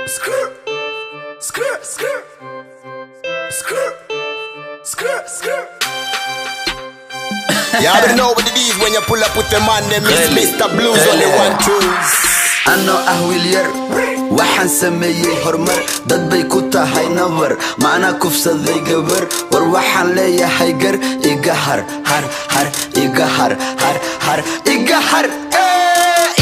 Skirt, skirt, skirt, skirt, skirt, skirt. You already know what it is when you pull up with the man, them is Mr. Blues on the 1-2s. أنا أهويلير waxaan sameeyay hormar dad bay ku tahay nabar macna kufsaday gabar war waxaan leeyahay gar iga har har har iga har har har iga har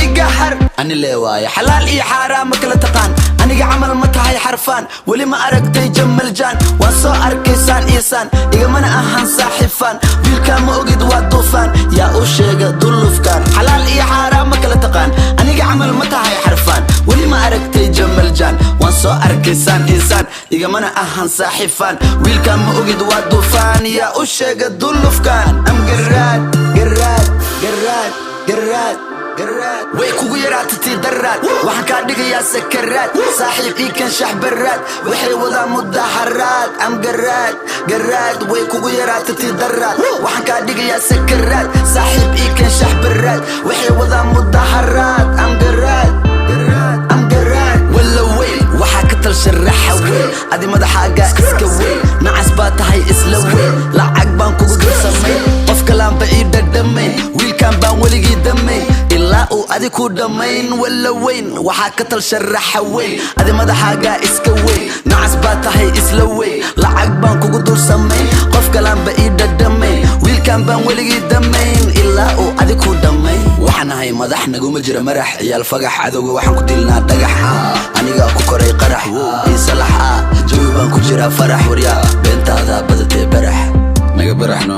iga har ani leewaay xalaal iyo xaraam kala taqaan aniga amal ma tahay xarfaan wali ma aragtay jamal jaan waan soo arkaysaan iisan iga mana ahan saaxifan wiilka ma ogid waa duufan yaa u sheega dulufkan xalaal iyo xaraam kala taqaan aniga amal ma tahay xarfaan wali ma aragtay jamal jaan waan soo arkaysaan iisan iga mana ahan saaxifan wiilka ma ogid waa duufan yaa u sheega dulufkan am garad garad garad garad way kugu yaraatay daraad waxaan ka dhigayaa sakaraad saaxiib ii kan shaxbaraad waxay wada mudaharaad am garaad garaad way kugu yaraatay daraad waxaan ka dhigayaa sakaraad saaxiib ii kan shaxbaraad waxay wada mudaharaad am garaad am garaad wala way waxa ka tal sharaxa way adi madaxaaga iska way nacas baa tahay isla way lacag baan kugu dirsamay qof kalaan ba ii dhadhamay wiilkan baan weligii damay ilaa uu adi ku dhamayn wala weyn waxa ka tal sharaxa weyn adi madaxaaga iska weyn nacas baa tahay isla weyn lacag baan kugu dirsamay qof kalaan ba ii dhadhamay wiilkan baan weligii damayn ilaa uu adi ku dhamayn waxaan ahay madax naguma jira marax ciyaal fagax cadowga waxaan ku dilnaa dhagax aniga ku koray qarax ii salax jawi baan ku jira farax waryaa beentaada badatay barax naga baraxno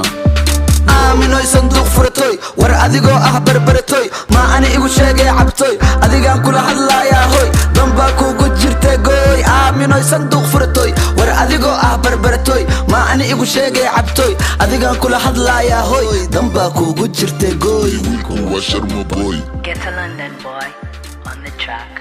aaminoy sanduuq furatoy war adigoo barbaratoy ma ani igu sheegay cabtoy adigaan kula hadlaayaa hoy damba kugu jirtay gooy aaminoy sanduuq furatoy war adigoo barbaratoy ma ani igu sheegay cabtoy adigaan kula hadlaayaa hoy damba kugu jirtay gooy Get to London, boy, on the track.